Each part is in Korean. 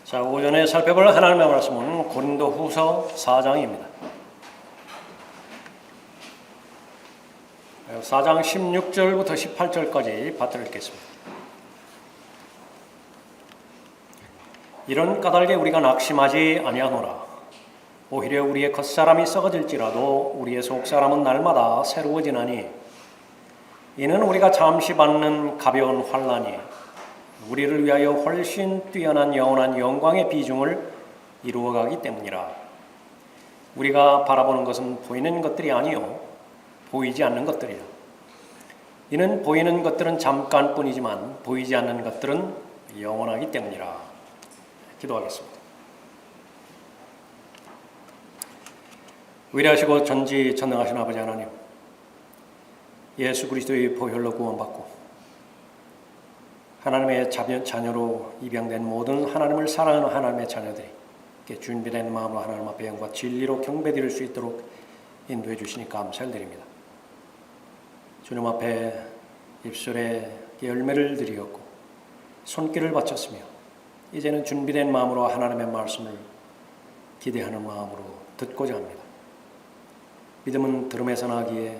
자, 오전에 살펴볼 하나님의 말씀은 고린도후서 4장입니다. 4장 16절부터 18절까지 받들어 읽겠습니다. 이런 까닭에 우리가 낙심하지 아니하노라. 오히려 우리의 겉사람이 썩어질지라도 우리의 속사람은 날마다 새로워지나니 이는 우리가 잠시 받는 가벼운 환난이 우리를 위하여 훨씬 뛰어난 영원한 영광의 비중을 이루어가기 때문이라. 우리가 바라보는 것은 보이는 것들이 아니요 보이지 않는 것들이라. 이는 보이는 것들은 잠깐뿐이지만 보이지 않는 것들은 영원하기 때문이라. 기도하겠습니다. 위대하시고 전지전능하신 아버지 하나님, 예수 그리스도의 보혈로 구원받고 하나님의 자녀로 입양된 모든 하나님을 사랑하는 하나님의 자녀들이 준비된 마음으로 하나님 앞에 영과 진리로 경배드릴 수 있도록 인도해 주시니 감사를 드립니다. 주님 앞에 입술에 열매를 드리었고 손길을 바쳤으며 이제는 준비된 마음으로 하나님의 말씀을 기대하는 마음으로 듣고자 합니다. 믿음은 들음에서 나기에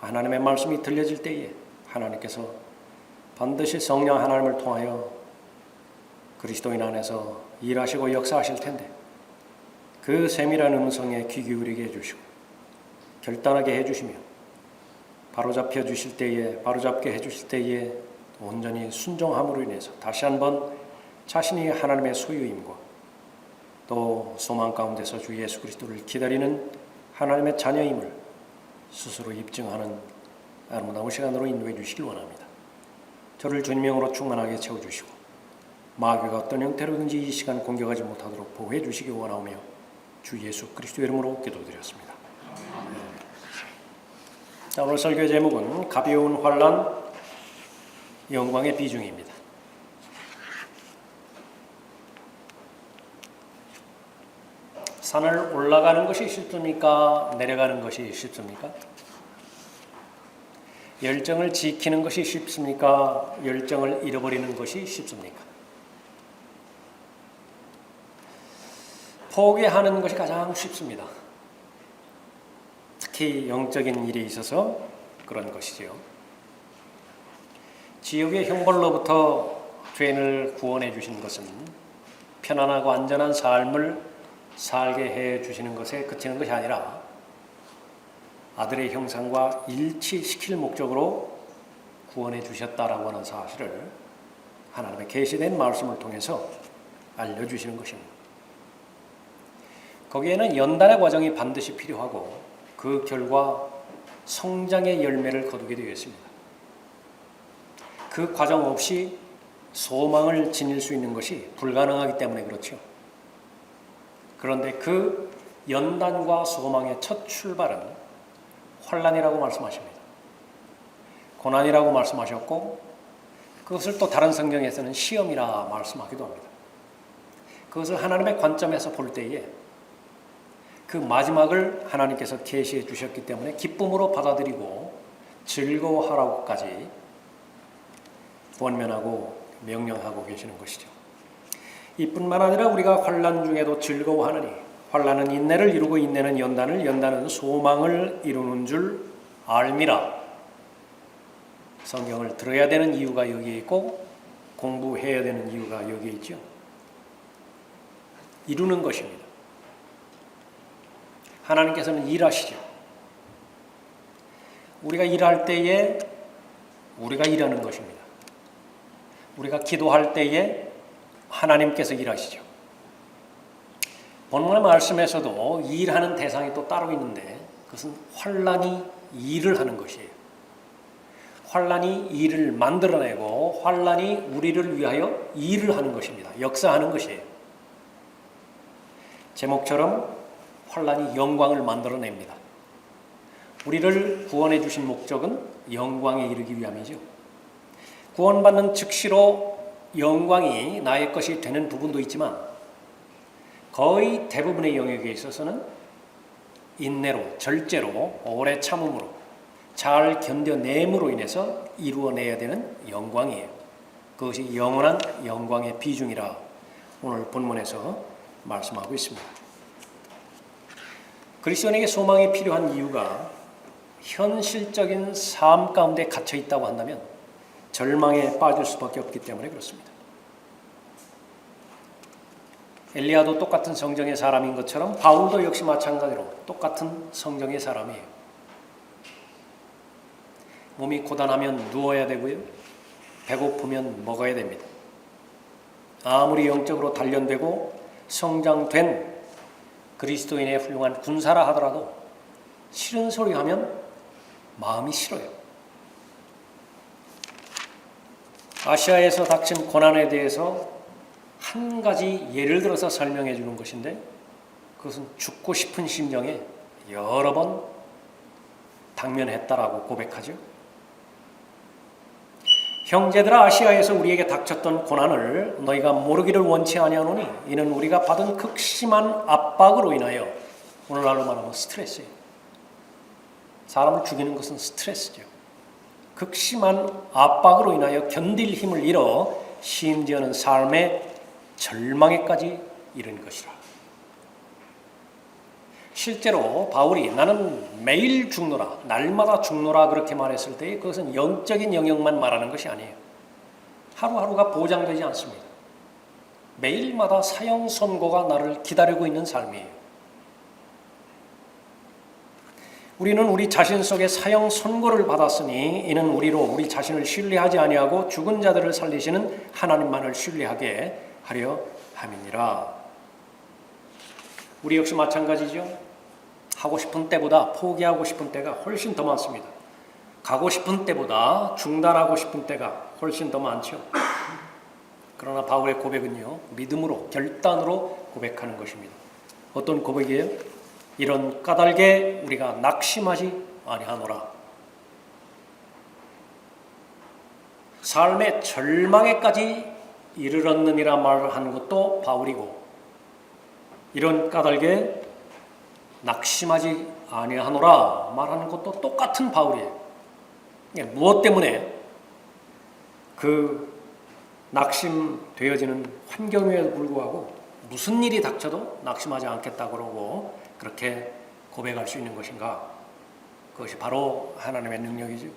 하나님의 말씀이 들려질 때에 하나님께서 반드시 성령 하나님을 통하여 그리스도인 안에서 일하시고 역사하실 텐데 그 세밀한 음성에 귀 기울이게 해주시고 결단하게 해주시며 바로잡게 해주실 때에 온전히 순종함으로 인해서 다시 한번 자신이 하나님의 소유임과 또 소망 가운데서 주 예수 그리스도를 기다리는 하나님의 자녀임을 스스로 입증하는 아름다운 시간으로 인도해 주시길 원합니다. 저를 주님의 영으로 충만하게 채워주시고 마귀가 어떤 형태로든지 이 시간 공격하지 못하도록 보호해 주시기 원하오며 주 예수 그리스도의 이름으로 기도드렸습니다. 자, 오늘 설교의 제목은 가벼운 환난, 영광의 비중입니다. 산을 올라가는 것이 쉽습니까? 내려가는 것이 쉽습니까? 열정을 지키는 것이 쉽습니까? 열정을 잃어버리는 것이 쉽습니까? 포기하는 것이 가장 쉽습니다. 특히 영적인 일에 있어서 그런 것이죠. 지옥의 형벌로부터 죄인을 구원해 주신 것은 편안하고 안전한 삶을 살게 해 주시는 것에 그치는 것이 아니라 아들의 형상과 일치시킬 목적으로 구원해 주셨다라고 하는 사실을 하나님의 계시된 말씀을 통해서 알려주시는 것입니다. 거기에는 연단의 과정이 반드시 필요하고 그 결과 성장의 열매를 거두게 되어 있습니다. 그 과정 없이 소망을 지닐 수 있는 것이 불가능하기 때문에 그렇죠. 그런데 그 연단과 소망의 첫 출발은 환난이라고 말씀하십니다. 고난이라고 말씀하셨고 그것을 또 다른 성경에서는 시험이라 말씀하기도 합니다. 그것을 하나님의 관점에서 볼 때에 그 마지막을 하나님께서 계시해 주셨기 때문에 기쁨으로 받아들이고 즐거워하라고까지 권면하고 명령하고 계시는 것이죠. 이뿐만 아니라 우리가 환난 중에도 즐거워하느니 환난은 인내를 이루고 인내는 연단을, 연단은 소망을 이루는 줄 알미라. 성경을 들어야 되는 이유가 여기에 있고 공부해야 되는 이유가 여기에 있죠. 이루는 것입니다. 하나님께서는 일하시죠. 우리가 일할 때에 우리가 일하는 것입니다. 우리가 기도할 때에 하나님께서 일하시죠. 본문의 말씀에서도 일하는 대상이 또 따로 있는데 그것은 환난이 일을 하는 것이에요. 환난이 일을 만들어내고 환난이 우리를 위하여 일을 하는 것입니다. 역사하는 것이에요. 제목처럼 환난이 영광을 만들어냅니다. 우리를 구원해 주신 목적은 영광에 이르기 위함이죠. 구원받는 즉시로 영광이 나의 것이 되는 부분도 있지만 거의 대부분의 영역에 있어서는 인내로, 절제로, 오래 참음으로, 잘 견뎌냄으로 인해서 이루어내야 되는 영광이에요. 그것이 영원한 영광의 비중이라 오늘 본문에서 말씀하고 있습니다. 그리스도인에게 소망이 필요한 이유가 현실적인 삶 가운데 갇혀 있다고 한다면 절망에 빠질 수밖에 없기 때문에 그렇습니다. 엘리야도 똑같은 성경의 사람인 것처럼 바울도 역시 마찬가지로 똑같은 성경의 사람이에요. 몸이 고단하면 누워야 되고요. 배고프면 먹어야 됩니다. 아무리 영적으로 단련되고 성장된 그리스도인의 훌륭한 군사라 하더라도 싫은 소리 하면 마음이 싫어요. 아시아에서 닥친 고난에 대해서 한 가지 예를 들어서 설명해 주는 것인데 그것은 죽고 싶은 심정에 여러 번 당면했다라고 고백하죠. 형제들아, 아시아에서 우리에게 닥쳤던 고난을 너희가 모르기를 원치 아니하노니 이는 우리가 받은 극심한 압박으로 인하여, 오늘날로 말하면 스트레스예요. 사람을 죽이는 것은 스트레스죠. 극심한 압박으로 인하여 견딜 힘을 잃어 심지어는 삶의 절망에까지 이른 것이라. 실제로 바울이 나는 매일 죽노라, 날마다 죽노라 그렇게 말했을 때 그것은 영적인 영역만 말하는 것이 아니에요. 하루하루가 보장되지 않습니다. 매일마다 사형 선고가 나를 기다리고 있는 삶이에요. 우리는 우리 자신 속에 사형 선고를 받았으니 이는 우리로 우리 자신을 신뢰하지 아니하고 죽은 자들을 살리시는 하나님만을 신뢰하게 하려 함이니라. 우리 역시 마찬가지죠. 하고 싶은 때보다 포기하고 싶은 때가 훨씬 더 많습니다. 가고 싶은 때보다 중단하고 싶은 때가 훨씬 더 많죠. 그러나 바울의 고백은요, 믿음으로, 결단으로 고백하는 것입니다. 어떤 고백이에요? 이런 까닭에 우리가 낙심하지 아니하노라. 삶의 절망에까지 이르렀느니라 말을 하는 것도 바울이고, 이런 까닭에 낙심하지 아니하노라 말하는 것도 똑같은 바울이에요. 무엇 때문에 그 낙심되어지는 환경에도 불구하고 무슨 일이 닥쳐도 낙심하지 않겠다 그러고 그렇게 고백할 수 있는 것인가? 그것이 바로 하나님의 능력이죠.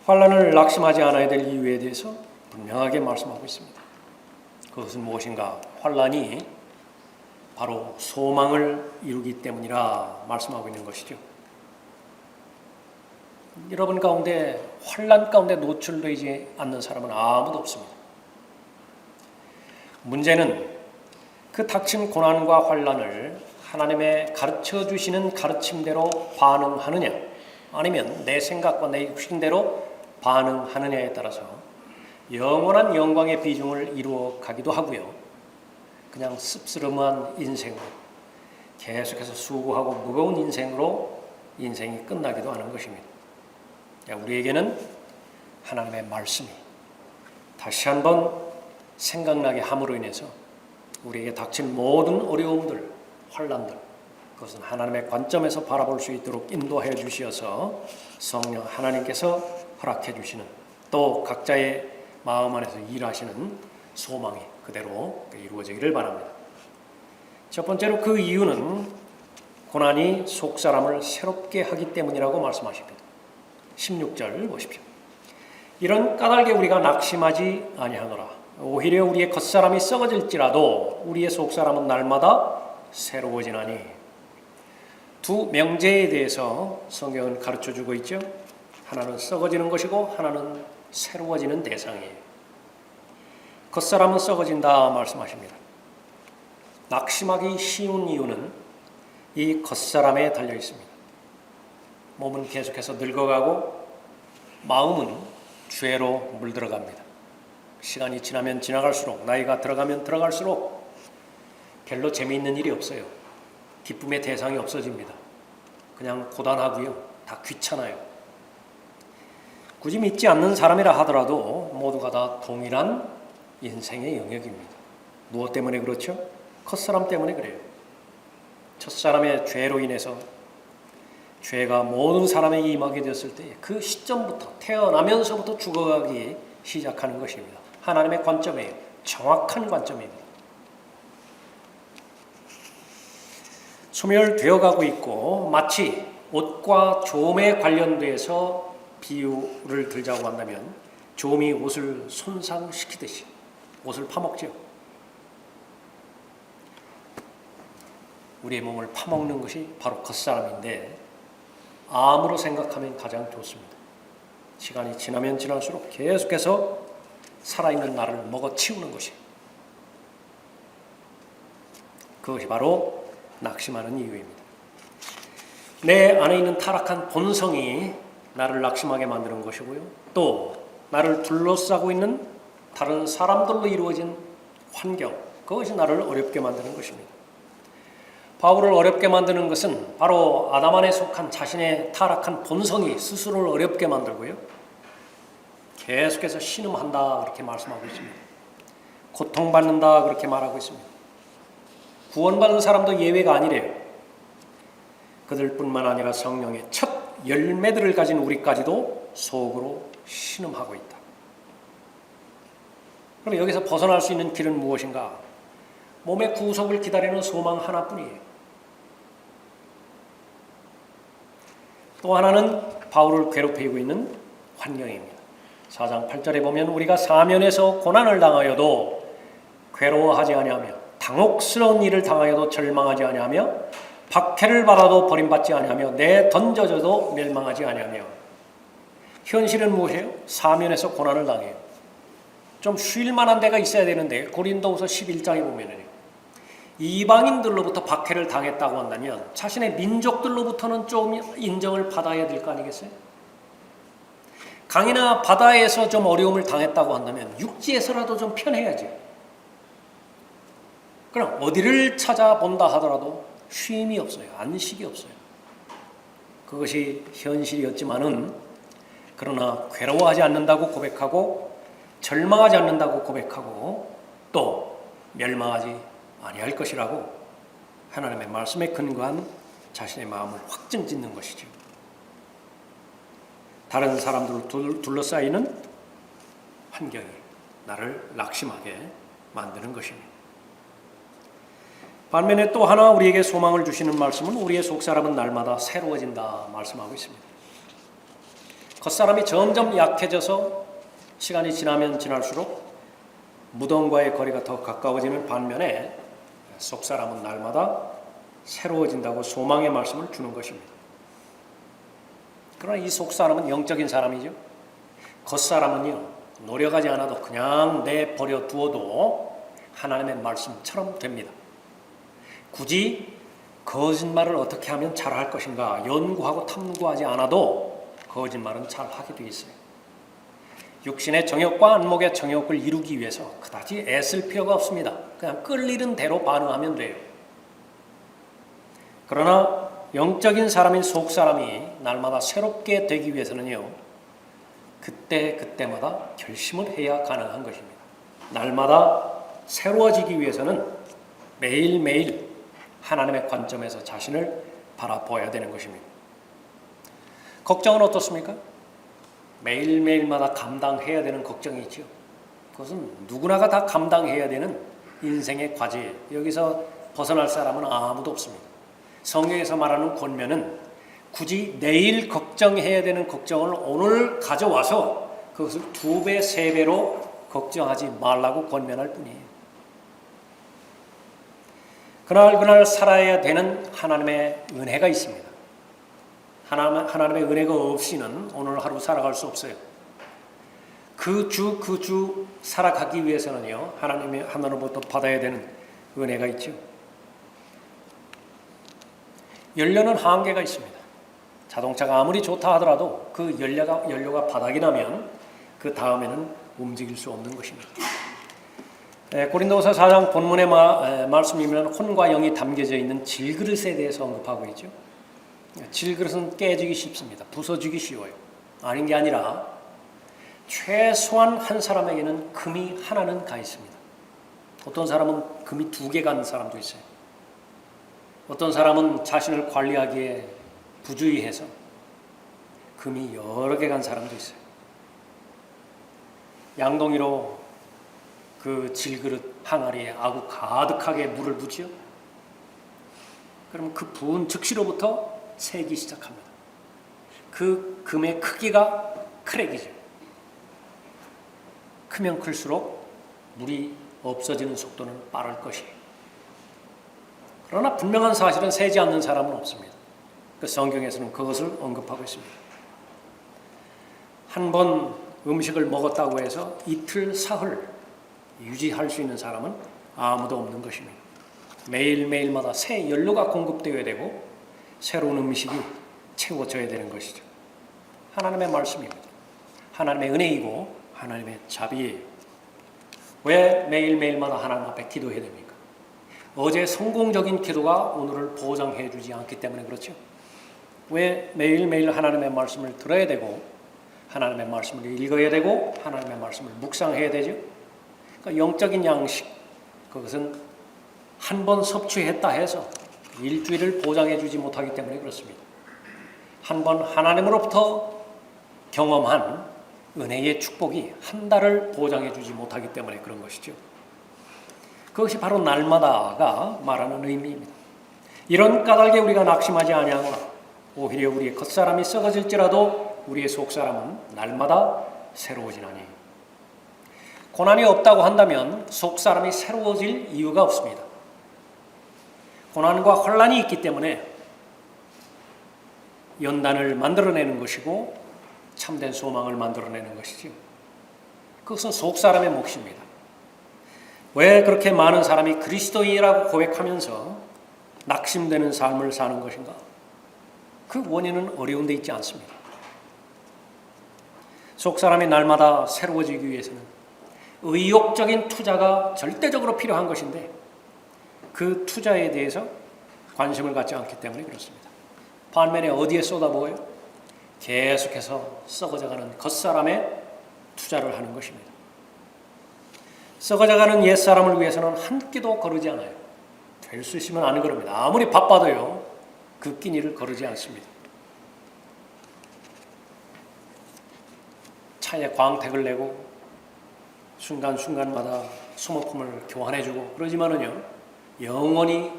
환난을 낙심하지 않아야 될 이유에 대해서 분명하게 말씀하고 있습니다. 그것은 무엇인가? 환난이 바로 소망을 이루기 때문이라 말씀하고 있는 것이죠. 여러분 가운데 환난 가운데 노출되지 않는 사람은 아무도 없습니다. 문제는 그 닥친 고난과 환난을 하나님의 가르쳐 주시는 가르침대로 반응하느냐, 아니면 내 생각과 내 육신대로 반응하느냐에 따라서 영원한 영광의 비중을 이루어 가기도 하고요, 그냥 씁쓸한 인생으로 계속해서 수고하고 무거운 인생으로 인생이 끝나기도 하는 것입니다. 우리에게는 하나님의 말씀이 다시 한번 생각나게 함으로 인해서 우리에게 닥친 모든 어려움들, 환난들, 그것은 하나님의 관점에서 바라볼 수 있도록 인도해 주시어서 성령 하나님께서 허락해 주시는, 또 각자의 마음 안에서 일하시는 소망이 그대로 이루어지기를 바랍니다. 첫 번째로 그 이유는 고난이 속사람을 새롭게 하기 때문이라고 말씀하십니다. 16절 보십시오. 이런 까닭에 우리가 낙심하지 아니하노라. 오히려 우리의 겉사람이 썩어질지라도 우리의 속사람은 날마다 새로워지나니. 두 명제에 대해서 성경은 가르쳐주고 있죠. 하나는 썩어지는 것이고 하나는 새로워지는 대상이에요. 겉사람은 썩어진다 말씀하십니다. 낙심하기 쉬운 이유는 이 겉사람에 달려 있습니다. 몸은 계속해서 늙어가고 마음은 죄로 물들어갑니다. 시간이 지나면 지나갈수록, 나이가 들어가면 들어갈수록 별로 재미있는 일이 없어요. 기쁨의 대상이 없어집니다. 그냥 고단하고요, 다 귀찮아요. 굳이 믿지 않는 사람이라 하더라도 모두가 다 동일한 인생의 영역입니다. 무엇 때문에 그렇죠? 컷사람 때문에 그래요. 첫사람의 죄로 인해서 죄가 모든 사람에게 임하게 되었을 때 그 시점부터, 태어나면서부터 죽어가기 시작하는 것입니다. 하나님의 관점이에요. 정확한 관점입니다. 소멸되어 가고 있고 마치 옷과 조음에 관련돼서 비유를 들자고 한다면 조음이 옷을 손상시키듯이 옷을 파먹죠. 우리의 몸을 파먹는 것이 바로 겉사람인데 암으로 생각하면 가장 좋습니다. 시간이 지나면 지날수록 계속해서 살아있는 나를 먹어치우는 것이 그것이 바로 낙심하는 이유입니다. 내 안에 있는 타락한 본성이 나를 낙심하게 만드는 것이고요. 또 나를 둘러싸고 있는 다른 사람들로 이루어진 환경, 그것이 나를 어렵게 만드는 것입니다. 바울을 어렵게 만드는 것은 바로 아담 안에 속한 자신의 타락한 본성이 스스로를 어렵게 만들고요. 계속해서 신음한다 그렇게 말씀하고 있습니다. 고통받는다 그렇게 말하고 있습니다. 구원받은 사람도 예외가 아니래요. 그들뿐만 아니라 성령의 첫 열매들을 가진 우리까지도 속으로 신음하고 있다. 그럼 여기서 벗어날 수 있는 길은 무엇인가? 몸의 구속을 기다리는 소망 하나뿐이에요. 또 하나는 바울을 괴롭히고 있는 환경입니다. 4장 8절에 보면 우리가 사면에서 고난을 당하여도 괴로워하지 아니하며 당혹스러운 일을 당하여도 절망하지 아니하며 박해를 받아도 버림받지 아니하며 내던져져도 멸망하지 아니하며. 현실은 무엇이에요? 사면에서 고난을 당해요. 좀 쉴 만한 데가 있어야 되는데 고린도후서 11장에 보면은 이방인들로부터 박해를 당했다고 한다면 자신의 민족들로부터는 좀 인정을 받아야 될 거 아니겠어요? 강이나 바다에서 좀 어려움을 당했다고 한다면 육지에서라도 좀 편해야죠. 그럼 어디를 찾아본다 하더라도 쉼이 없어요. 안식이 없어요. 그것이 현실이었지만은 그러나 괴로워하지 않는다고 고백하고 절망하지 않는다고 고백하고 또 멸망하지 아니할 것이라고 하나님의 말씀에 근거한 자신의 마음을 확증짓는 것이죠. 다른 사람들을 둘러싸이는 환경이 나를 낙심하게 만드는 것입니다. 반면에 또 하나 우리에게 소망을 주시는 말씀은 우리의 속사람은 날마다 새로워진다 말씀하고 있습니다. 겉사람이 점점 약해져서 시간이 지나면 지날수록 무덤과의 거리가 더 가까워지는 반면에 속사람은 날마다 새로워진다고 소망의 말씀을 주는 것입니다. 그러나 이 속사람은 영적인 사람이죠. 겉사람은요, 노력하지 않아도 그냥 내버려 두어도 하나님의 말씀처럼 됩니다. 굳이 거짓말을 어떻게 하면 잘할 것인가 연구하고 탐구하지 않아도 거짓말은 잘하게 되어 있어요. 육신의 정욕과 안목의 정욕을 이루기 위해서 그다지 애쓸 필요가 없습니다. 그냥 끌리는 대로 반응하면 돼요. 그러나 영적인 사람인 속사람이 날마다 새롭게 되기 위해서는요, 그때마다 결심을 해야 가능한 것입니다. 날마다 새로워지기 위해서는 매일매일 하나님의 관점에서 자신을 바라보아야 되는 것입니다. 걱정은 어떻습니까? 매일매일마다 감당해야 되는 걱정이 있죠. 그것은 누구나가 다 감당해야 되는 인생의 과제예요. 여기서 벗어날 사람은 아무도 없습니다. 성경에서 말하는 권면은 굳이 내일 걱정해야 되는 걱정을 오늘 가져와서 그것을 2배, 3배로 걱정하지 말라고 권면할 뿐이에요. 그날 살아야 되는 하나님의 은혜가 있습니다. 하나님의 은혜가 없이는 오늘 하루 살아갈 수 없어요. 그 주 살아가기 위해서는요, 하나님으로부터 받아야 되는 은혜가 있죠. 연료는 한계가 있습니다. 자동차가 아무리 좋다 하더라도 그 연료가 바닥이 나면 그 다음에는 움직일 수 없는 것입니다. 고린도후서 4장 본문의 말씀이면 혼과 영이 담겨져 있는 질그릇에 대해서 언급하고 있죠. 질그릇은 깨지기 쉽습니다. 부서지기 쉬워요. 아닌 게 아니라 최소한 한 사람에게는 금이 하나는 가 있습니다. 어떤 사람은 금이 2개 간 사람도 있어요. 어떤 사람은 자신을 관리하기에 부주의해서 금이 여러 개 간 사람도 있어요. 양동이로 그 질그릇 항아리에 아구 가득하게 물을 붓지요. 그러면 그 부은 즉시로부터 새기 시작합니다. 그 금의 크기가 크랙이죠. 크면 클수록 물이 없어지는 속도는 빠를 것이에요. 그러나 분명한 사실은 새지 않는 사람은 없습니다. 그 성경에서는 그것을 언급하고 있습니다. 한 번 음식을 먹었다고 해서 이틀, 사흘 유지할 수 있는 사람은 아무도 없는 것입니다. 매일매일마다 새 연료가 공급되어야 되고 새로운 음식이 채워져야 되는 것이죠. 하나님의 말씀입니다. 하나님의 은혜이고 하나님의 자비예요. 왜 매일매일마다 하나님 앞에 기도해야 됩니까? 어제 성공적인 기도가 오늘을 보장해 주지 않기 때문에 그렇죠. 왜 매일매일 하나님의 말씀을 들어야 되고 하나님의 말씀을 읽어야 되고 하나님의 말씀을 묵상해야 되죠. 그러니까 영적인 양식, 그것은 한 번 섭취했다 해서 일주일을 보장해 주지 못하기 때문에 그렇습니다. 한 번 하나님으로부터 경험한 은혜의 축복이 한 달을 보장해 주지 못하기 때문에 그런 것이죠. 그것이 바로 날마다가 말하는 의미입니다. 이런 까닭에 우리가 낙심하지 아니하거나 오히려 우리의 겉사람이 썩어질지라도 우리의 속사람은 날마다 새로워지나니. 고난이 없다고 한다면 속사람이 새로워질 이유가 없습니다. 고난과 혼란이 있기 때문에 연단을 만들어내는 것이고 참된 소망을 만들어내는 것이죠. 그것은 속사람의 몫입니다. 왜 그렇게 많은 사람이 그리스도인이라고 고백하면서 낙심되는 삶을 사는 것인가? 그 원인은 어려운 데 있지 않습니다. 속사람이 날마다 새로워지기 위해서는 의욕적인 투자가 절대적으로 필요한 것인데 그 투자에 대해서 관심을 갖지 않기 때문에 그렇습니다. 반면에 어디에 쏟아부어요? 계속해서 썩어져가는 겉사람에 투자를 하는 것입니다. 썩어져가는 옛사람을 위해서는 한 끼도 거르지 않아요. 될 수 있으면 안 그럽니다. 아무리 바빠도요, 그 끼니를 거르지 않습니다. 차에 광택을 내고 순간순간마다 소모품을 교환해주고 그러지만은요, 영원히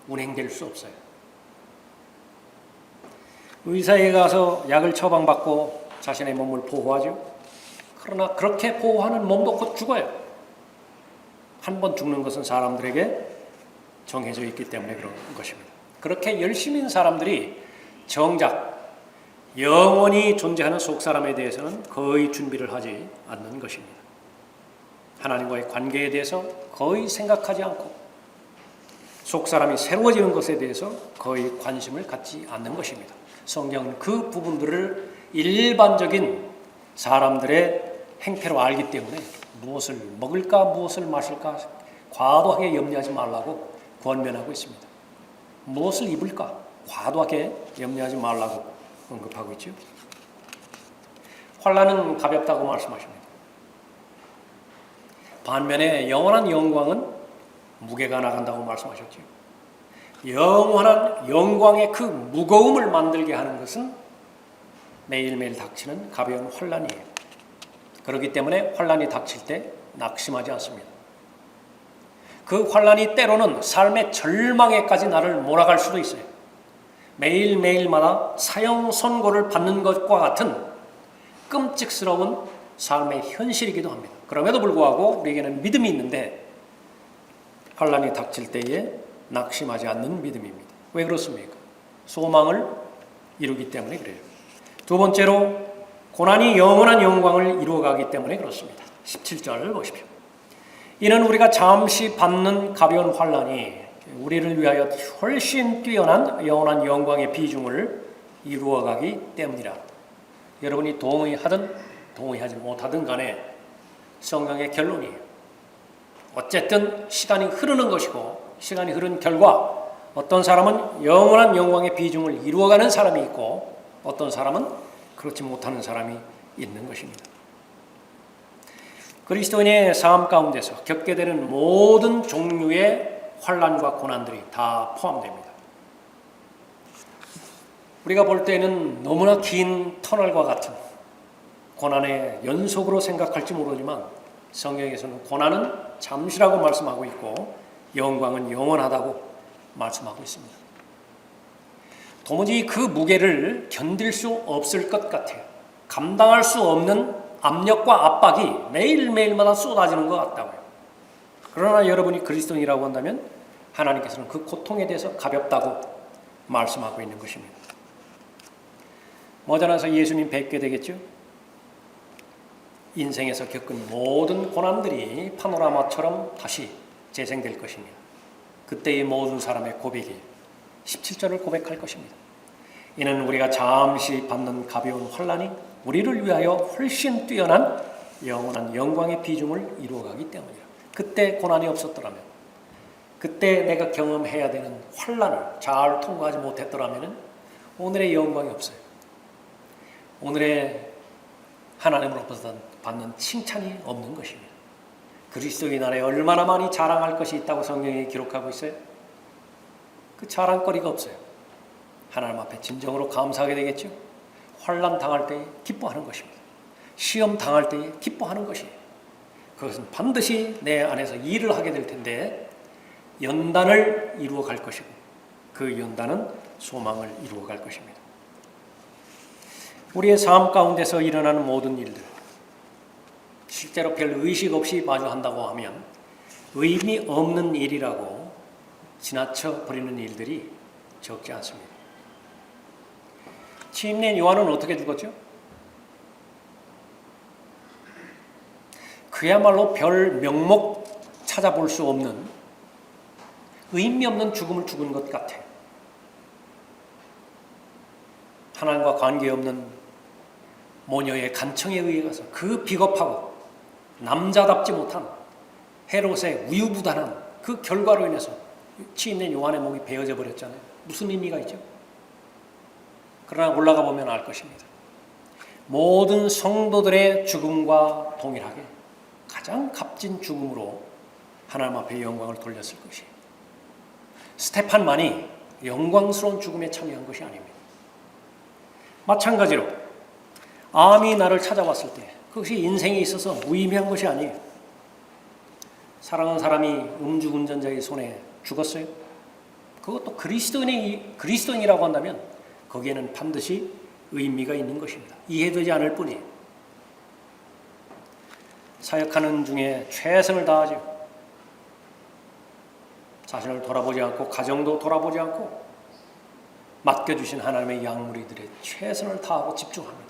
운행될 수 없어요. 의사에 가서 약을 처방받고 자신의 몸을 보호하죠. 그러나 그렇게 보호하는 몸도 곧 죽어요. 한 번 죽는 것은 사람들에게 정해져 있기 때문에 그런 것입니다. 그렇게 열심인 사람들이 정작 영원히 존재하는 속사람에 대해서는 거의 준비를 하지 않는 것입니다. 하나님과의 관계에 대해서 거의 생각하지 않고 속사람이 새로워지는 것에 대해서 거의 관심을 갖지 않는 것입니다. 성경은 그 부분들을 일반적인 사람들의 행태로 알기 때문에 무엇을 먹을까 무엇을 마실까 과도하게 염려하지 말라고 권면하고 있습니다. 무엇을 입을까 과도하게 염려하지 말라고 언급하고 있죠. 환난은 가볍다고 말씀하십니다. 반면에 영원한 영광은 무게가 나간다고 말씀하셨죠. 영원한 영광의 그 무거움을 만들게 하는 것은 매일매일 닥치는 가벼운 환난이에요. 그렇기 때문에 환난이 닥칠 때 낙심하지 않습니다. 그 환난이 때로는 삶의 절망에까지 나를 몰아갈 수도 있어요. 매일매일마다 사형 선고를 받는 것과 같은 끔찍스러운 삶의 현실이기도 합니다. 그럼에도 불구하고 우리에게는 믿음이 있는데 환난이 닥칠 때에 낙심하지 않는 믿음입니다. 왜 그렇습니까? 소망을 이루기 때문에 그래요. 두 번째로 고난이 영원한 영광을 이루어가기 때문에 그렇습니다. 17절 보십시오. 이는 우리가 잠시 받는 가벼운 환난이 우리를 위하여 훨씬 뛰어난 영원한 영광의 비중을 이루어가기 때문이라. 여러분이 동의하든 동의하지 못하든 간에 성경의 결론이에요. 어쨌든 시간이 흐르는 것이고 시간이 흐른 결과 어떤 사람은 영원한 영광의 비중을 이루어가는 사람이 있고 어떤 사람은 그렇지 못하는 사람이 있는 것입니다. 그리스도인의 삶 가운데서 겪게 되는 모든 종류의 환난과 고난들이 다 포함됩니다. 우리가 볼 때는 너무나 긴 터널과 같은 고난의 연속으로 생각할지 모르지만 성경에서는 고난은 잠시라고 말씀하고 있고 영광은 영원하다고 말씀하고 있습니다. 도무지 그 무게를 견딜 수 없을 것 같아요. 감당할 수 없는 압력과 압박이 매일매일마다 쏟아지는 것 같다고요. 그러나 여러분이 그리스도인이라고 한다면 하나님께서는 그 고통에 대해서 가볍다고 말씀하고 있는 것입니다. 머지않아서 예수님 뵙게 되겠죠? 인생에서 겪은 모든 고난들이 파노라마처럼 다시 재생될 것입니다. 그때의 모든 사람의 고백이 17절을 고백할 것입니다. 이는 우리가 잠시 받는 가벼운 환난이 우리를 위하여 훨씬 뛰어난 영원한 영광의 비중을 이루어가기 때문이라. 그때 고난이 없었더라면, 그때 내가 경험해야 되는 환난을 잘 통과하지 못했더라면 오늘의 영광이 없어요. 오늘의 하나님으로부터 받는 칭찬이 없는 것입니다. 그리스도인 안에 얼마나 많이 자랑할 것이 있다고 성경이 기록하고 있어요? 그 자랑거리가 없어요. 하나님 앞에 진정으로 감사하게 되겠죠. 환난 당할 때 기뻐하는 것입니다. 시험 당할 때 기뻐하는 것이에요. 그것은 반드시 내 안에서 일을 하게 될 텐데 연단을 이루어 갈 것이고 그 연단은 소망을 이루어 갈 것입니다. 우리의 삶 가운데서 일어나는 모든 일들, 실제로 별 의식 없이 마주한다고 하면 의미 없는 일이라고 지나쳐 버리는 일들이 적지 않습니다. 침례 요한은 어떻게 죽었죠? 그야말로 별 명목 찾아볼 수 없는 의미 없는 죽음을 죽은 것 같아요. 하나님과 관계없는 모녀의 간청에 의해 가서 그 비겁하고 남자답지 못한 헤롯의 우유부단한 그 결과로 인해서 침례 요한의 목이 베어져 버렸잖아요. 무슨 의미가 있죠? 그러나 올라가 보면 알 것입니다. 모든 성도들의 죽음과 동일하게 가장 값진 죽음으로 하나님 앞에 영광을 돌렸을 것이에요. 스테판만이 영광스러운 죽음에 참여한 것이 아닙니다. 마찬가지로 암이 나를 찾아왔을 때 그것이 인생에 있어서 무의미한 것이 아니에요. 사랑하는 사람이 음주운전자의 손에 죽었어요. 그것도 그리스도인이라고 한다면 거기에는 반드시 의미가 있는 것입니다. 이해되지 않을 뿐이에요. 사역하는 중에 최선을 다하죠. 자신을 돌아보지 않고 가정도 돌아보지 않고 맡겨주신 하나님의 양무리들의 최선을 다하고 집중합니다.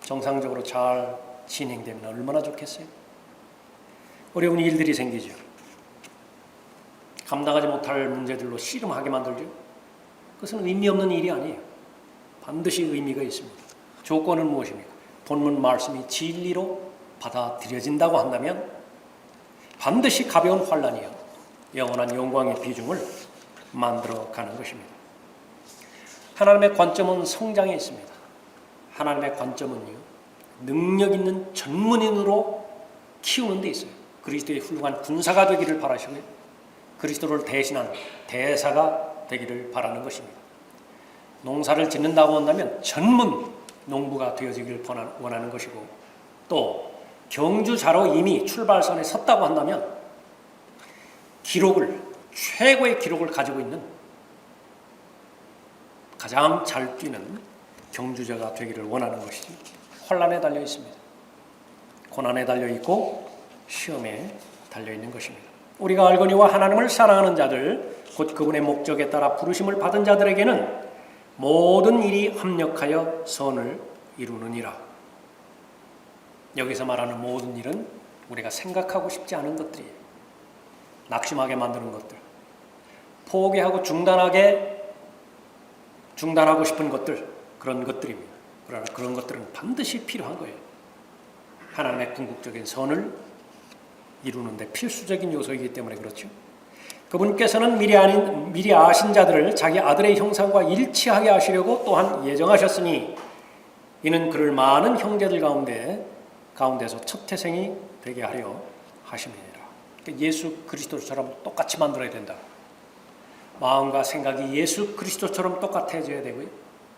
정상적으로 잘 진행되면 얼마나 좋겠어요? 어려운 일들이 생기죠. 감당하지 못할 문제들로 씨름하게 만들죠. 그것은 의미 없는 일이 아니에요. 반드시 의미가 있습니다. 조건은 무엇입니까? 본문 말씀이 진리로 받아들여진다고 한다면 반드시 가벼운 환난이요 영원한 영광의 비중을 만들어가는 것입니다. 하나님의 관점은 성장에 있습니다. 하나님의 관점은요 능력 있는 전문인으로 키우는 데 있어요. 그리스도의 훌륭한 군사가 되기를 바라시고요, 그리스도를 대신한 대사가 되기를 바라는 것입니다. 농사를 짓는다고 한다면 전문 농부가 되어지길 원하는 것이고, 또 경주자로 이미 출발선에 섰다고 한다면 최고의 기록을 가지고 있는 가장 잘 뛰는 경주자가 되기를 원하는 것이지, 환난에 달려 있습니다. 고난에 달려 있고 시험에 달려 있는 것입니다. 우리가 알거니와 하나님을 사랑하는 자들 곧 그분의 목적에 따라 부르심을 받은 자들에게는 모든 일이 합력하여 선을 이루느니라. 여기서 말하는 모든 일은 우리가 생각하고 싶지 않은 것들이에요. 낙심하게 만드는 것들, 포기하고 중단하고 싶은 것들, 그런 것들입니다. 그러나 그런 것들은 반드시 필요한 거예요. 하나님의 궁극적인 선을 이루는데 필수적인 요소이기 때문에 그렇죠. 그분께서는 미리 아신 자들을 자기 아들의 형상과 일치하게 하시려고 또한 예정하셨으니 이는 그를 많은 형제들 가운데서 첫 태생이 되게 하려 하심이니라. 그러니까 예수 그리스도처럼 똑같이 만들어야 된다. 마음과 생각이 예수 그리스도처럼 똑같아져야 되고요,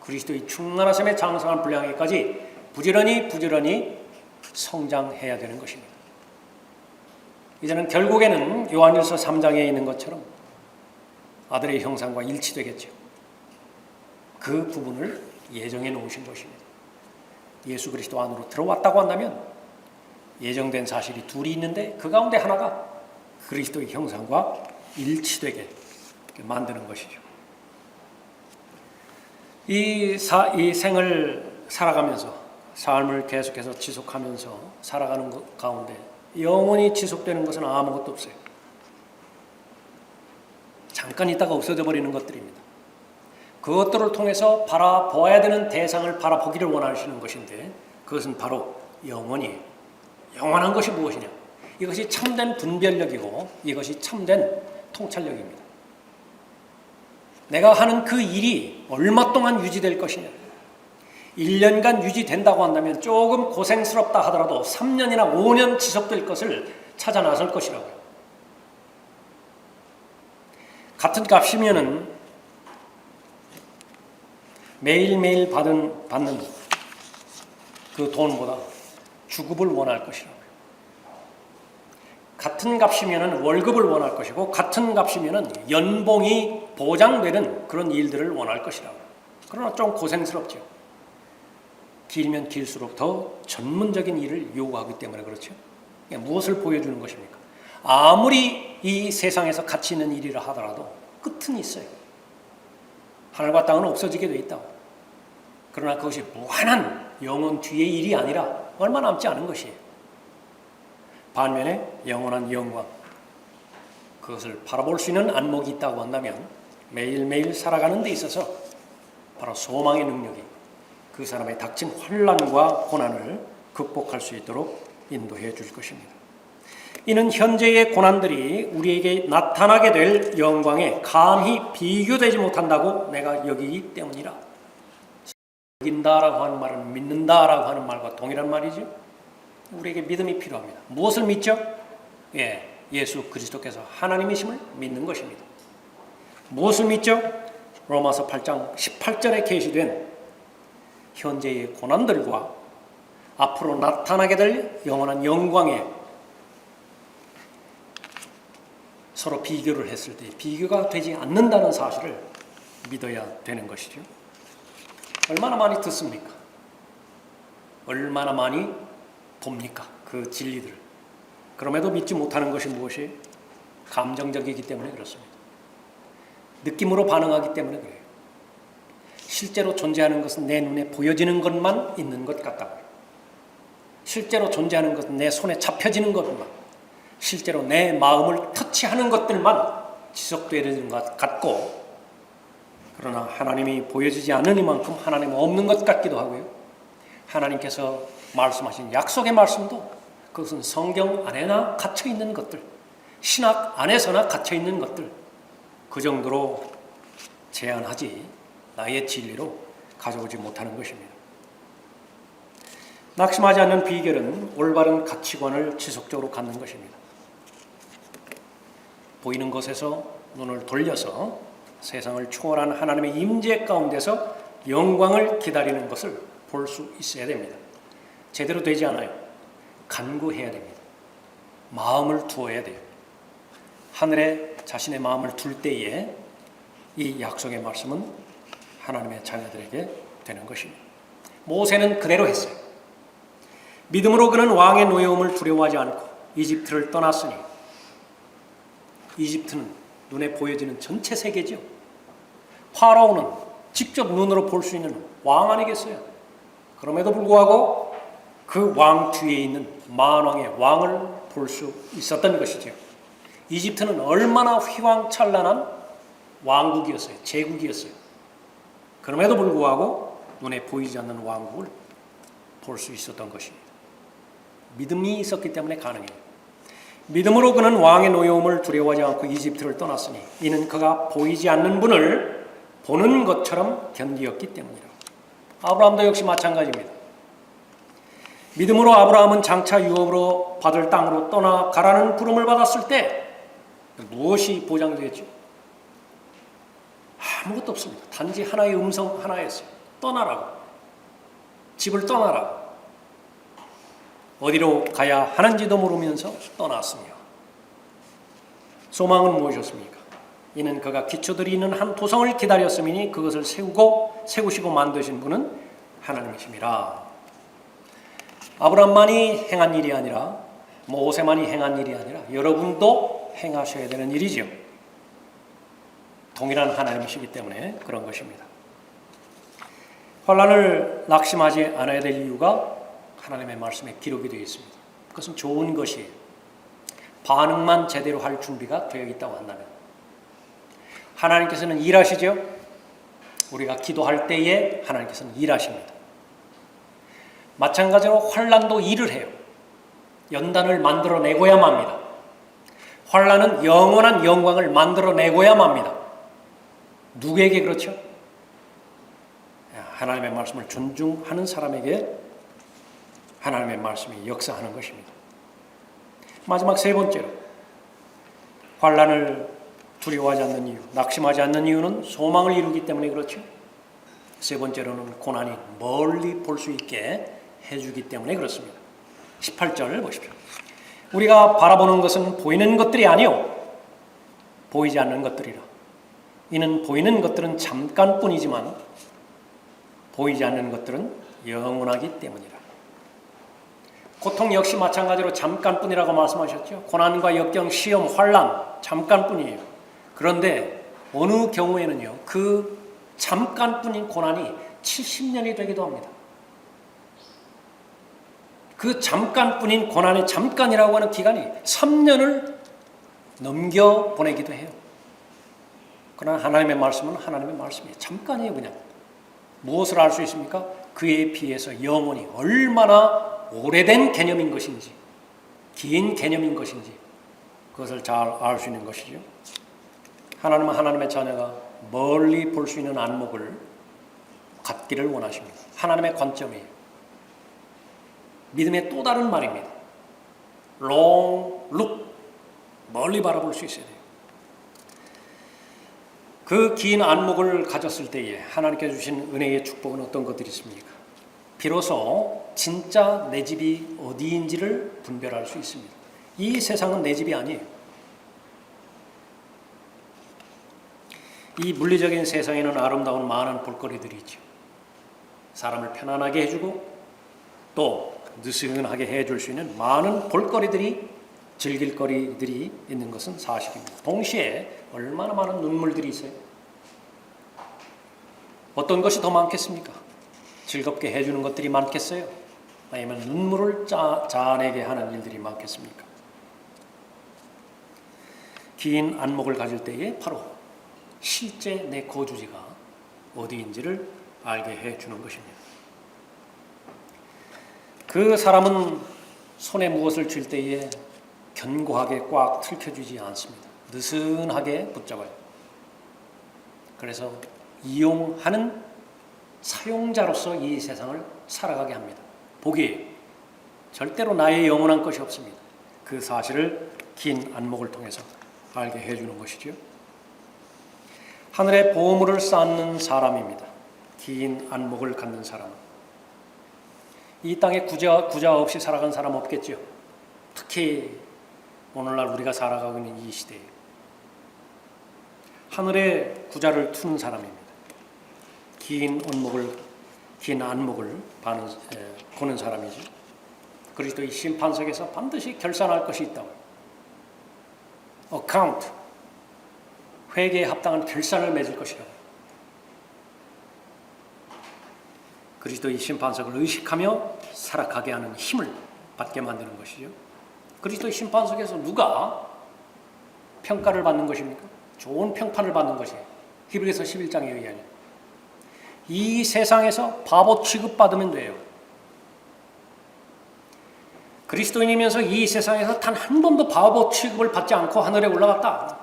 그리스도의 충만하심에 장성한 분량에까지 부지런히 성장해야 되는 것입니다. 이제는 결국에는 요한일서 3장에 있는 것처럼 아들의 형상과 일치되겠죠. 그 부분을 예정해 놓으신 것입니다. 예수 그리스도 안으로 들어왔다고 한다면 예정된 사실이 둘이 있는데 그 가운데 하나가 그리스도의 형상과 일치되게 만드는 것이죠. 이 생을 살아가면서 삶을 계속해서 지속하면서 살아가는 것 가운데 영원히 지속되는 것은 아무것도 없어요. 잠깐 있다가 없어져 버리는 것들입니다. 그것들을 통해서 바라보아야 되는 대상을 바라보기를 원하시는 것인데 그것은 바로 영원이에요. 영원한 것이 무엇이냐? 이것이 참된 분별력이고 이것이 참된 통찰력입니다. 내가 하는 그 일이 얼마 동안 유지될 것이냐? 1년간 유지된다고 한다면 조금 고생스럽다 하더라도 3년이나 5년 지속될 것을 찾아 나설 것이라고요. 같은 값이면은 매일매일 받는 그 돈보다 주급을 원할 것이라고요. 같은 값이면은 월급을 원할 것이고 같은 값이면은 연봉이 보장되는 그런 일들을 원할 것이라고요. 그러나 좀 고생스럽죠. 길면 길수록 더 전문적인 일을 요구하기 때문에 그렇죠. 무엇을 보여주는 것입니까? 아무리 이 세상에서 가치 있는 일이라 하더라도 끝은 있어요. 하늘과 땅은 없어지게 돼 있다고. 그러나 그것이 무한한 영원 뒤의 일이 아니라 얼마 남지 않은 것이에요. 반면에 영원한 영광, 그것을 바라볼 수 있는 안목이 있다고 한다면 매일매일 살아가는 데 있어서 바로 소망의 능력이 그 사람의 닥친 환난과 고난을 극복할 수 있도록 인도해 줄 것입니다. 이는 현재의 고난들이 우리에게 나타나게 될 영광에 감히 비교되지 못한다고 내가 여기기 때문이라. 여긴다라고 하는 말은 믿는다라고 하는 말과 동일한 말이죠. 우리에게 믿음이 필요합니다. 무엇을 믿죠? 예수 그리스도께서 하나님이심을 믿는 것입니다. 무엇을 믿죠? 로마서 8장 18절에 계시된 현재의 고난들과 앞으로 나타나게 될 영원한 영광에 서로 비교를 했을 때 비교가 되지 않는다는 사실을 믿어야 되는 것이죠. 얼마나 많이 듣습니까? 얼마나 많이 봅니까? 그 진리들을. 그럼에도 믿지 못하는 것이 무엇이에요? 감정적이기 때문에 그렇습니다. 느낌으로 반응하기 때문에 그래요. 실제로 존재하는 것은 내 눈에 보여지는 것만 있는 것 같다고요. 실제로 존재하는 것은 내 손에 잡혀지는 것만, 실제로 내 마음을 터치하는 것들만 지속되는 것 같고, 그러나 하나님이 보여지지 않으니만큼 하나님은 없는 것 같기도 하고요. 하나님께서 말씀하신 약속의 말씀도 그것은 성경 안에나 갇혀있는 것들, 신학 안에서나 갇혀있는 것들, 그 정도로 제한하지 나의 진리로 가져오지 못하는 것입니다. 낙심하지 않는 비결은 올바른 가치관을 지속적으로 갖는 것입니다. 보이는 것에서 눈을 돌려서 세상을 초월한 하나님의 임재 가운데서 영광을 기다리는 것을 볼 수 있어야 됩니다. 제대로 되지 않아요. 간구해야 됩니다. 마음을 두어야 돼요. 하늘에 자신의 마음을 둘 때에 이 약속의 말씀은 하나님의 자녀들에게 되는 것입니다. 모세는 그대로 했어요. 믿음으로 그는 왕의 노여움을 두려워하지 않고 이집트를 떠났으니, 이집트는 눈에 보여지는 전체 세계죠. 파라오는 직접 눈으로 볼 수 있는 왕 아니겠어요? 그럼에도 불구하고 그 왕 뒤에 있는 만왕의 왕을 볼 수 있었던 것이죠. 이집트는 얼마나 휘황찬란한 왕국이었어요. 제국이었어요. 그럼에도 불구하고 눈에 보이지 않는 왕국을 볼 수 있었던 것입니다. 믿음이 있었기 때문에 가능해요. 믿음으로 그는 왕의 노여움을 두려워하지 않고 이집트를 떠났으니 이는 그가 보이지 않는 분을 보는 것처럼 견디었기 때문이라. 아브라함도 역시 마찬가지입니다. 믿음으로 아브라함은 장차 유업으로 받을 땅으로 떠나가라는 부름을 받았을 때 무엇이 보장되었죠? 아무것도 없습니다. 단지 하나의 음성 하나였어요. 떠나라고. 집을 떠나라고. 어디로 가야 하는지도 모르면서 떠났으며 소망은 무엇이었습니까? 이는 그가 기초들이 있는 한 도성을 기다렸음이니 그것을 세우시고 만드신 분은 하나님이심이라. 아브라함만이 행한 일이 아니라 모세만이 행한 일이 아니라 여러분도 행하셔야 되는 일이죠. 동일한 하나님이시기 때문에 그런 것입니다. 환난을 낙심하지 않아야 될 이유가 하나님의 말씀에 기록이 되어 있습니다. 그것은 좋은 것이에요. 반응만 제대로 할 준비가 되어 있다고 한다면. 하나님께서는 일하시죠. 우리가 기도할 때에 하나님께서는 일하십니다. 마찬가지로 환난도 일을 해요. 연단을 만들어내고야 맙니다. 환난은 영원한 영광을 만들어내고야 맙니다. 누구에게 그렇죠? 하나님의 말씀을 존중하는 사람에게 하나님의 말씀이 역사하는 것입니다. 마지막 세 번째로 환난을 두려워하지 않는 이유, 낙심하지 않는 이유는 소망을 이루기 때문에 그렇죠. 세 번째로는 고난이 멀리 볼 수 있게 해주기 때문에 그렇습니다. 18절 보십시오. 우리가 바라보는 것은 보이는 것들이 아니요 보이지 않는 것들이라. 이는 보이는 것들은 잠깐뿐이지만 보이지 않는 것들은 영원하기 때문이라. 고통 역시 마찬가지로 잠깐뿐이라고 말씀하셨죠. 고난과 역경, 시험, 환난 잠깐뿐이에요. 그런데 어느 경우에는요, 그 잠깐뿐인 고난이 70년이 되기도 합니다. 그 잠깐뿐인 고난의 잠깐이라고 하는 기간이 3년을 넘겨 보내기도 해요. 그러나 하나님의 말씀은 하나님의 말씀이에요. 잠깐이에요, 그냥. 무엇을 알 수 있습니까? 그에 비해서 영원히 얼마나 오래된 개념인 것인지, 긴 개념인 것인지 그것을 잘 알 수 있는 것이죠. 하나님은 하나님의 자녀가 멀리 볼 수 있는 안목을 갖기를 원하십니다. 하나님의 관점이에요. 믿음의 또 다른 말입니다. long look, 멀리 바라볼 수 있어야 돼요. 그 긴 안목을 가졌을 때에 하나님께 주신 은혜의 축복은 어떤 것들이 있습니까? 비로소 진짜 내 집이 어디인지를 분별할 수 있습니다. 이 세상은 내 집이 아니에요. 이 물리적인 세상에는 아름다운 많은 볼거리들이 있죠. 사람을 편안하게 해주고 또 느슨하게 해줄 수 있는 많은 볼거리들이, 즐길 거리들이 있는 것은 사실입니다. 동시에 얼마나 많은 눈물들이 있어요. 어떤 것이 더 많겠습니까? 즐겁게 해주는 것들이 많겠어요? 아니면 눈물을 자아내게 하는 일들이 많겠습니까? 긴 안목을 가질 때에 바로 실제 내 거주지가 어디인지를 알게 해주는 것입니다. 그 사람은 손에 무엇을 쥘 때에 견고하게 꽉 틀켜주지 않습니다. 느슨하게 붙잡아요. 그래서 이용하는 사용자로서 이 세상을 살아가게 합니다. 복이에요. 절대로 나의 영원한 것이 없습니다. 그 사실을 긴 안목을 통해서 알게 해주는 것이죠. 하늘에 보물을 쌓는 사람입니다. 긴 안목을 갖는 사람은. 이 땅에 구자 없이 살아간 사람 없겠죠. 특히 오늘날 우리가 살아가고 있는 이 시대에 하늘에 구자를 투는 사람입니다. 긴 안목을 보는 사람이죠. 그리스도의 심판석에서 반드시 결산할 것이 있다고. 어카운트, 회개에 합당한 결산을 맺을 것이라고. 그리스도의 심판석을 의식하며 살아가게 하는 힘을 받게 만드는 것이죠. 그리스도의 심판석에서 누가 평가를 받는 것입니까? 좋은 평판을 받는 것이에요. 히브리서 11장에 의하면. 이 세상에서 바보 취급받으면 돼요. 그리스도인이면서 이 세상에서 단 한 번도 바보 취급을 받지 않고 하늘에 올라갔다.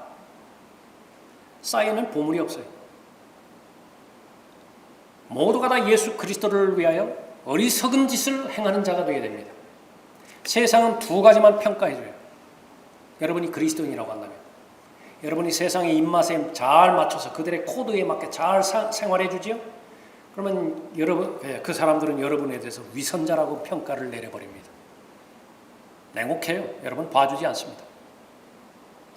쌓여있는 보물이 없어요. 모두가 다 예수 그리스도를 위하여 어리석은 짓을 행하는 자가 되게 됩니다. 세상은 두 가지만 평가해줘요. 여러분이 그리스도인이라고 한다면, 여러분이 세상의 입맛에 잘 맞춰서 그들의 코드에 맞게 잘 생활해주지요? 그러면 그 사람들은 여러분에 대해서 위선자라고 평가를 내려버립니다. 냉혹해요. 여러분 봐주지 않습니다.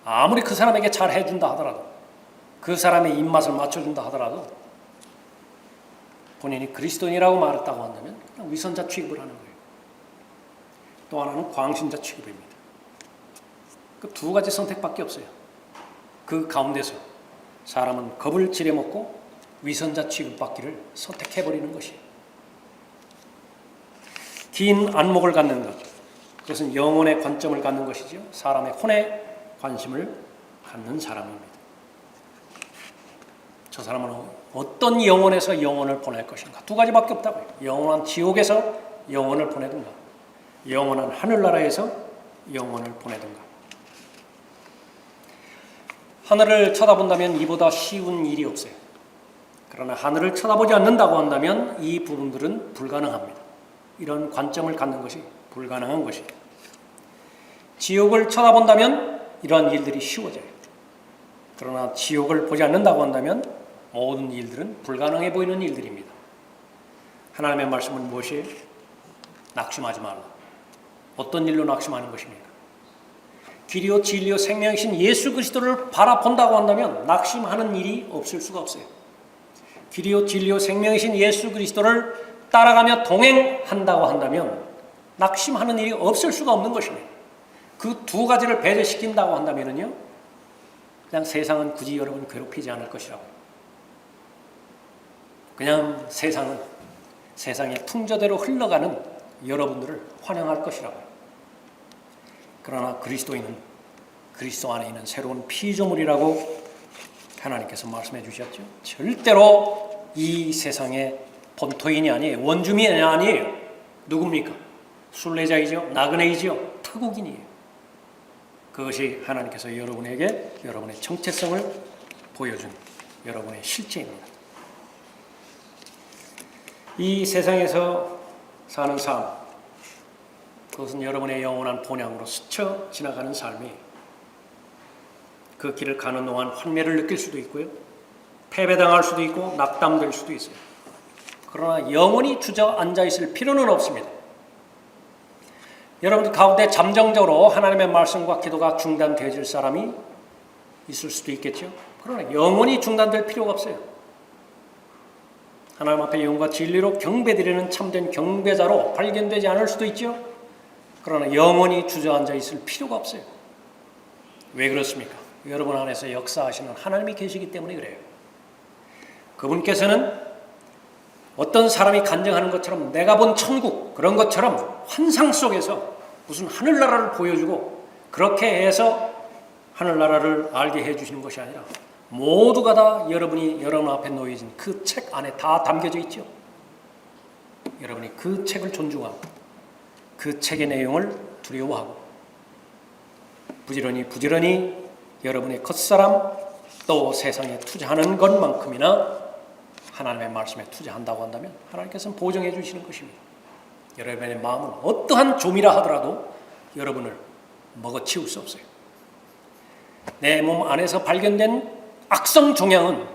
아무리 그 사람에게 잘 해준다 하더라도, 그 사람의 입맛을 맞춰준다 하더라도 본인이 그리스도인이라고 말했다고 한다면 그냥 위선자 취급을 하는 거예요. 또 하나는 광신자 취급입니다. 그 두 가지 선택밖에 없어요. 그 가운데서 사람은 겁을 지려먹고 위선자 취급받기를 선택해버리는 것이에요. 긴 안목을 갖는 것, 그것은 영혼의 관점을 갖는 것이죠. 사람의 혼에 관심을 갖는 사람입니다. 저 사람은 어떤 영혼에서 영혼을 보낼 것인가? 두 가지밖에 없다고요. 영원한 지옥에서 영혼을 보내든가, 영원한 하늘나라에서 영혼을 보내든가. 하늘을 쳐다본다면 이보다 쉬운 일이 없어요. 그러나 하늘을 쳐다보지 않는다고 한다면 이 부분들은 불가능합니다. 이런 관점을 갖는 것이 불가능한 것이에요. 지옥을 쳐다본다면 이러한 일들이 쉬워져요. 그러나 지옥을 보지 않는다고 한다면 모든 일들은 불가능해 보이는 일들입니다. 하나님의 말씀은 무엇이에요? 낙심하지 말라. 어떤 일로 낙심하는 것입니까? 길이요 진리요 생명이신 예수 그리스도를 바라본다고 한다면 낙심하는 일이 없을 수가 없어요. 길이요 진리요 생명이신 예수 그리스도를 따라가며 동행한다고 한다면 낙심하는 일이 없을 수가 없는 것입니다. 그 두 가지를 배제시킨다고 한다면요, 그냥 세상은 굳이 여러분 괴롭히지 않을 것이라고요. 그냥 세상은 세상의 풍조대로 흘러가는 여러분들을 환영할 것이라고요. 그러나 그리스도인은 그리스도 안에 있는 새로운 피조물이라고 하나님께서 말씀해 주셨죠. 절대로 이 세상의 본토인이 아니에요. 원주민이 아니에요. 누굽니까? 순례자이죠. 나그네이죠. 타국인이에요. 그것이 하나님께서 여러분에게 여러분의 정체성을 보여준 여러분의 실체입니다. 이 세상에서 사는 삶, 그것은 여러분의 영원한 본향으로 스쳐 지나가는 삶이, 그 길을 가는 동안 환멸을 느낄 수도 있고요, 패배당할 수도 있고 낙담될 수도 있어요. 그러나 영원히 주저앉아 있을 필요는 없습니다. 여러분들 가운데 잠정적으로 하나님의 말씀과 기도가 중단되어질 사람이 있을 수도 있겠죠. 그러나 영원히 중단될 필요가 없어요. 하나님 앞에 영과 진리로 경배드리는 참된 경배자로 발견되지 않을 수도 있죠. 그러나 영원히 주저앉아 있을 필요가 없어요. 왜 그렇습니까? 여러분 안에서 역사하시는 하나님이 계시기 때문에 그래요. 그분께서는 어떤 사람이 간증하는 것처럼 내가 본 천국, 그런 것처럼 환상 속에서 무슨 하늘나라를 보여주고 그렇게 해서 하늘나라를 알게 해주시는 것이 아니라 모두가 다 여러분 앞에 놓여진 그 책 안에 다 담겨져 있죠. 여러분이 그 책을 존중하고 그 책의 내용을 두려워하고 부지런히 여러분의 겉사람 또 세상에 투자하는 것만큼이나 하나님의 말씀에 투자한다고 한다면 하나님께서는 보정해 주시는 것입니다. 여러분의 마음은 어떠한 좀이라 하더라도 여러분을 먹어치울 수 없어요. 내 몸 안에서 발견된 악성 종양은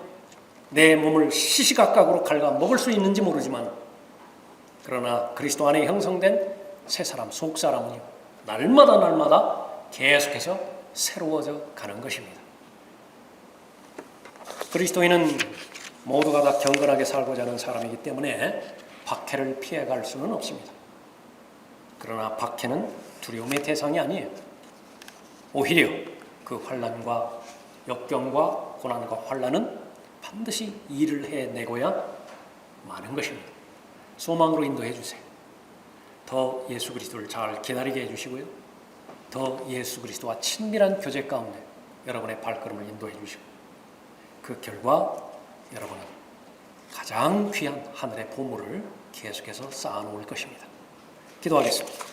내 몸을 시시각각으로 갉아 먹을 수 있는지 모르지만, 그러나 그리스도 안에 형성된 새 사람, 속 사람은요, 날마다 계속해서 새로워져 가는 것입니다. 그리스도인은 모두가 다 경건하게 살고자 하는 사람이기 때문에 박해를 피해갈 수는 없습니다. 그러나 박해는 두려움의 대상이 아니에요. 오히려 그 환난과 역경과 고난과 환난은 반드시 일을 해내고야 마는 것입니다. 소망으로 인도해 주세요. 더 예수 그리스도를 잘 기다리게 해주시고요, 더 예수 그리스도와 친밀한 교제 가운데 여러분의 발걸음을 인도해 주시고, 그 결과 여러분은 가장 귀한 하늘의 보물을 계속해서 쌓아놓을 것입니다. 기도하겠습니다.